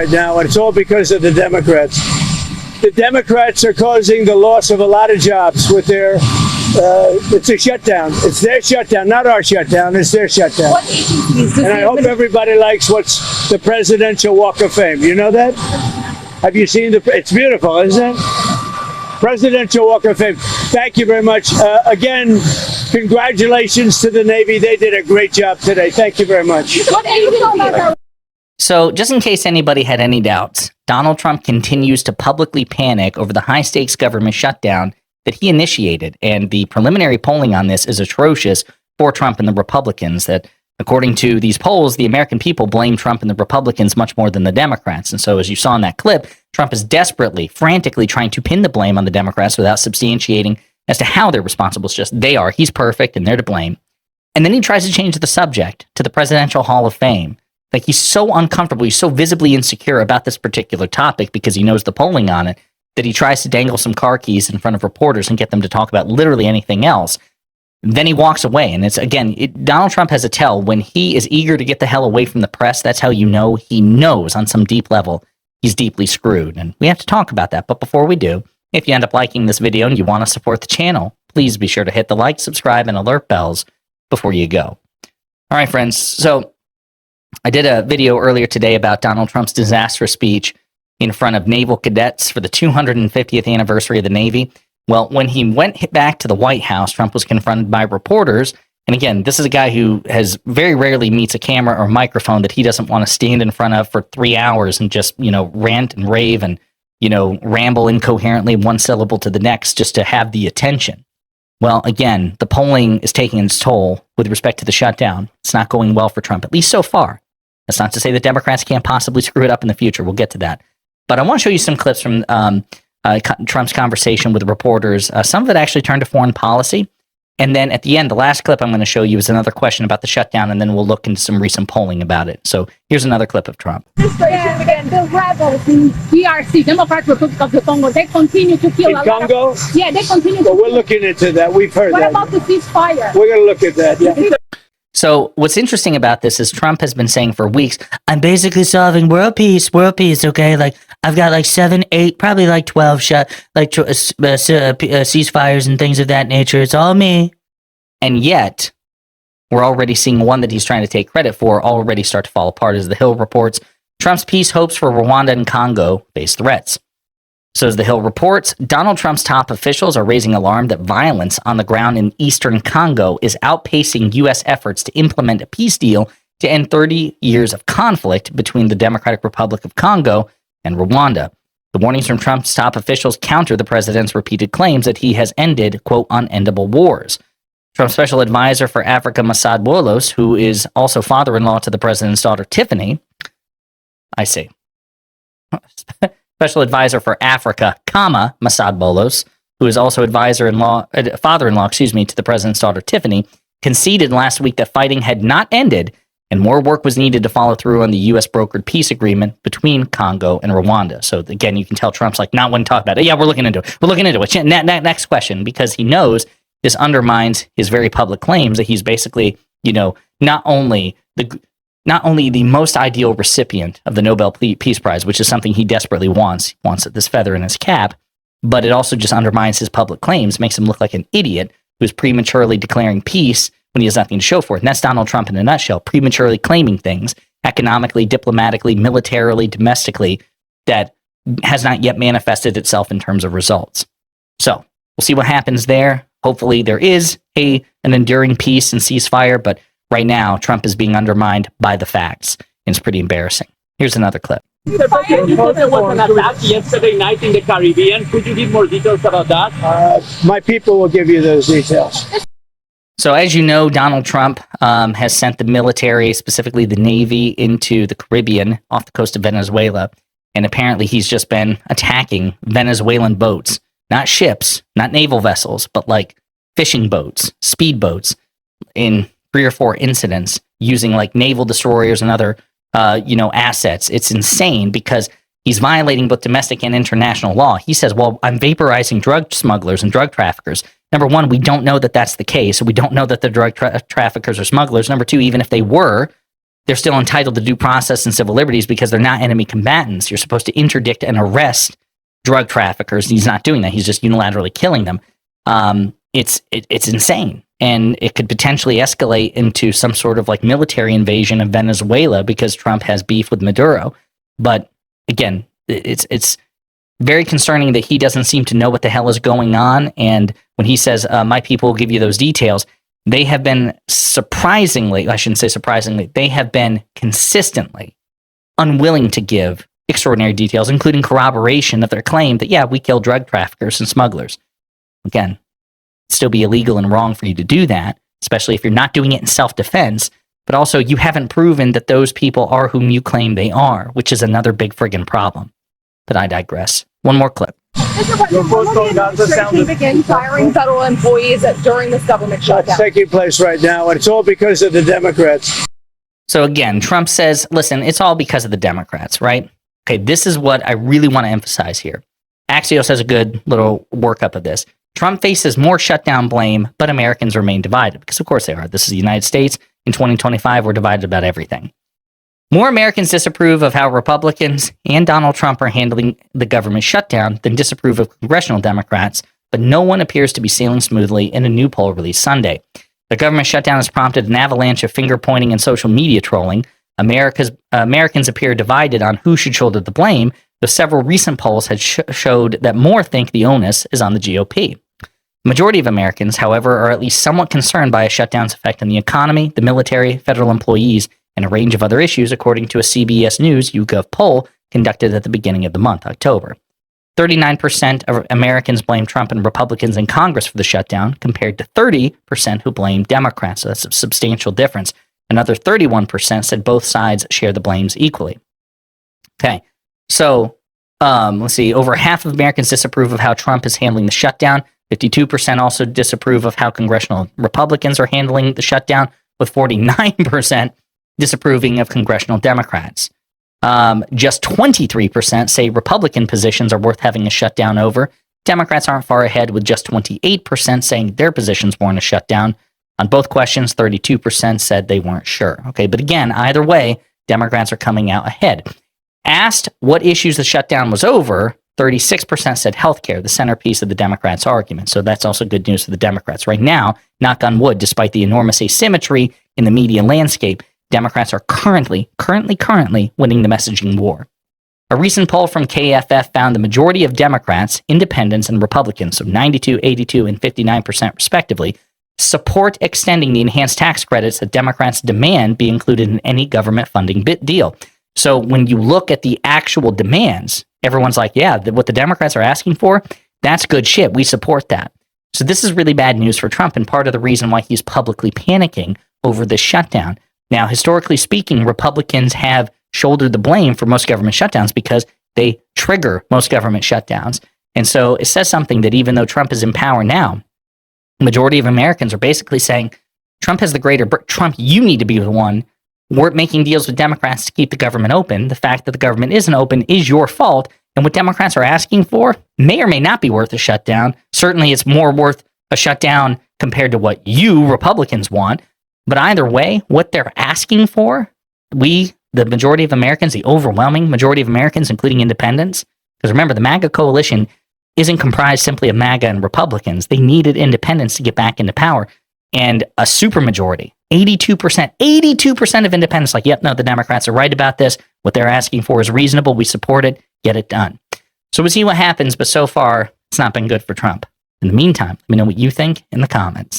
right now, and it's all because of the Democrats. The Democrats are causing the loss of a lot of jobs with their, it's a shutdown. It's their shutdown, not our shutdown. It's their shutdown. What agencies? And I hope everybody likes what's the Presidential Walk of Fame. You know that? Have you seen it's beautiful, isn't it? Presidential Walk of Fame. Thank you very much. Again, congratulations to the Navy. They did a great job today. Thank you very much. What agencies? So just in case anybody had any doubts, Donald Trump continues to publicly panic over the high-stakes government shutdown that he initiated. And the preliminary polling on this is atrocious for Trump and the Republicans, that according to these polls, the American people blame Trump and the Republicans much more than the Democrats. And so as you saw in that clip, Trump is desperately, frantically trying to pin the blame on the Democrats without substantiating as to how they're responsible. It's just they are. He's perfect and they're to blame. And then he tries to change the subject to the Presidential Hall of Fame. Like, he's so uncomfortable, he's so visibly insecure about this particular topic because he knows the polling on it, that he tries to dangle some car keys in front of reporters and get them to talk about literally anything else. Then he walks away. And it's, again, Donald Trump has a tell. When he is eager to get the hell away from the press, that's how you know he knows on some deep level he's deeply screwed. And we have to talk about that. But before we do, if you end up liking this video and you want to support the channel, please be sure to hit the like, subscribe, and alert bells before you go. All right, friends. So I did a video earlier today about Donald Trump's disastrous speech in front of naval cadets for the 250th anniversary of the Navy. Well, when he went back to the White House, Trump was confronted by reporters. And again, this is a guy who has very rarely meets a camera or microphone that he doesn't want to stand in front of for 3 hours and just, rant and rave and, ramble incoherently one syllable to the next just to have the attention. Well, again, the polling is taking its toll with respect to the shutdown. It's not going well for Trump, at least so far. That's not to say that Democrats can't possibly screw it up in the future. We'll get to that. But I want to show you some clips from Trump's conversation with reporters. Some of it actually turned to foreign policy. And then at the end, the last clip I'm going to show you is another question about the shutdown, and then we'll look into some recent polling about it. So here's another clip of Trump. Again, the rebels in DRC, Democratic Republic of the Congo, they continue to kill in Congo? Yeah, they continue Well, we're looking into that. We've heard that. What about the ceasefire? We're going to look at that, yeah. So what's interesting about this is Trump has been saying for weeks, I'm basically solving world peace, okay? Like, I've got like 7, 8, probably like 12 ceasefires and things of that nature. It's all me. And yet, we're already seeing one that he's trying to take credit for already start to fall apart. As The Hill reports, Trump's peace hopes for Rwanda and Congo face threats. So as The Hill reports, Donald Trump's top officials are raising alarm that violence on the ground in eastern Congo is outpacing U.S. efforts to implement a peace deal to end 30 years of conflict between the Democratic Republic of Congo and Rwanda. The warnings from Trump's top officials counter the president's repeated claims that he has ended, quote, unendable wars. Trump's special advisor for Africa, Masad Boulos, who is also father-in-law to the president's daughter, Tiffany, Special advisor for Africa, Masad Boulos, who is also father-in-law, to the president's daughter, Tiffany, conceded last week that fighting had not ended and more work was needed to follow through on the U.S. brokered peace agreement between Congo and Rwanda. So again, you can tell Trump's like, not want to talk about it. Yeah, we're looking into it. Next question, because he knows this undermines his very public claims that he's basically, not only the most ideal recipient of the Nobel Peace Prize, which is something he desperately wants. He wants this feather in his cap, but it also just undermines his public claims, makes him look like an idiot who's prematurely declaring peace when he has nothing to show for it. And that's Donald Trump in a nutshell, prematurely claiming things economically, diplomatically, militarily, domestically, that has not yet manifested itself in terms of results. So we'll see what happens there. Hopefully there is an enduring peace and ceasefire, but right now, Trump is being undermined by the facts, and it's pretty embarrassing. Here's another clip. There was an attack yesterday night in the Caribbean. Could you give more details about that? My people will give you those details. So as you know, Donald Trump has sent the military, specifically the Navy, into the Caribbean off the coast of Venezuela. And apparently he's just been attacking Venezuelan boats, not ships, not naval vessels, but like fishing boats, speedboats, in 3 or 4 incidents using like naval destroyers and other, assets. It's insane because he's violating both domestic and international law. He says, well, I'm vaporizing drug smugglers and drug traffickers. Number one, we don't know that that's the case. We don't know that the drug traffickers or smugglers. Number two, even if they were, they're still entitled to due process and civil liberties because they're not enemy combatants. You're supposed to interdict and arrest drug traffickers. He's not doing that. He's just unilaterally killing them. It's insane. And it could potentially escalate into some sort of like military invasion of Venezuela because Trump has beef with Maduro. But again, it's very concerning that he doesn't seem to know what the hell is going on. And when he says, my people will give you those details, they have been surprisingly, I shouldn't say surprisingly, they have been consistently unwilling to give extraordinary details, including corroboration of their claim that, yeah, we kill drug traffickers and smugglers. Again, it'd still be illegal and wrong for you to do that, especially if you're not doing it in self-defense. But also, you haven't proven that those people are whom you claim they are, which is another big friggin' problem. But I digress. One more clip. Mr. President, will the administration begin firing federal employees during this government shutdown? That's taking place right now, and it's all because of the Democrats. So again, Trump says, listen, it's all because of the Democrats, right? Okay, this is what I really want to emphasize here. Axios has a good little workup of this. Trump faces more shutdown blame, but Americans remain divided, because of course they are. This is the United States. In 2025, we're divided about everything. More Americans disapprove of how Republicans and Donald Trump are handling the government shutdown than disapprove of congressional Democrats, but no one appears to be sailing smoothly in a new poll released Sunday. The government shutdown has prompted an avalanche of finger-pointing and social media trolling. Americans appear divided on who should shoulder the blame, though several recent polls had showed that more think the onus is on the GOP. The majority of Americans, however, are at least somewhat concerned by a shutdown's effect on the economy, the military, federal employees, and a range of other issues, according to a CBS News YouGov poll conducted at the beginning of the month, October. 39% of Americans blame Trump and Republicans in Congress for the shutdown, compared to 30% who blame Democrats. So that's a substantial difference. Another 31% said both sides share the blames equally. Okay, so let's see. Over half of Americans disapprove of how Trump is handling the shutdown. 52% also disapprove of how congressional Republicans are handling the shutdown, with 49% disapproving of congressional Democrats. Just 23% say Republican positions are worth having a shutdown over. Democrats aren't far ahead, with just 28% saying their positions warrant a shutdown. On both questions, 32% said they weren't sure. Okay, but again, either way, Democrats are coming out ahead. Asked what issues the shutdown was over, 36% said healthcare, the centerpiece of the Democrats' argument. So that's also good news for the Democrats. Right now, knock on wood, despite the enormous asymmetry in the media landscape, Democrats are currently winning the messaging war. A recent poll from KFF found the majority of Democrats, independents, and Republicans, so 92, 82, and 59% respectively, support extending the enhanced tax credits that Democrats demand be included in any government funding deal. So when you look at the actual demands, everyone's like, yeah, what the Democrats are asking for, that's good shit. We support that. So this is really bad news for Trump, and part of the reason why he's publicly panicking over this shutdown. Now, historically speaking, Republicans have shouldered the blame for most government shutdowns because they trigger most government shutdowns. And so it says something that even though Trump is in power now, the majority of Americans are basically saying, Trump has the greater, Trump, you need to be the one. We're making deals with Democrats to keep the government open. The fact that the government isn't open is your fault. And what Democrats are asking for may or may not be worth a shutdown. Certainly it's more worth a shutdown compared to what you Republicans want. But either way, what they're asking for, the majority of Americans, the overwhelming majority of Americans, including independents, because remember, the MAGA coalition isn't comprised simply of MAGA and Republicans. They needed independents to get back into power. And a supermajority, 82% of independents like, yep, no, the Democrats are right about this. What they're asking for is reasonable. We support it. Get it done. So we'll see what happens. But so far, it's not been good for Trump. In the meantime, let me know what you think in the comments.